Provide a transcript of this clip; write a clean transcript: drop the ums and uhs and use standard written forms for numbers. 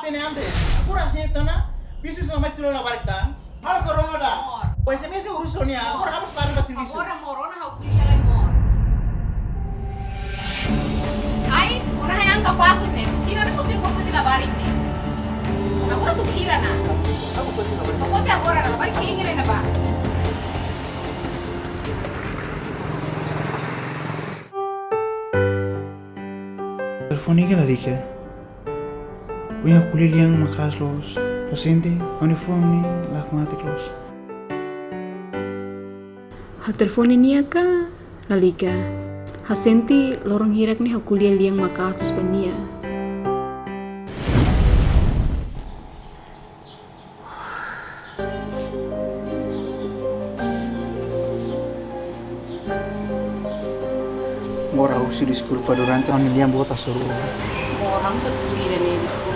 mati nih ante. Aku rasanya itu na, bisnis sama itu lah barita. Halo corona dah. Kau SMS urus Sonia. Aku harus taruh ke sini. Agora morona hau kuliah lagi mor. Ai, orang yang kapasus nih, kira na kusir kau pati labarin nih. Agora tu kira na. Aku pasti nggak boleh. Kau pati agora na, labarin kaya na ba? Telefonnya kan lagi ke? Wih aku liang makas los ente, on phone ni lak mati los. Ha telefon ini ka lalika. Ha senti lorong hirak ni ha kuliah liang maka atus pania. Mora usi di sekolah padurante on liang buat asuru. Orang satu kuliah nih di sekolah.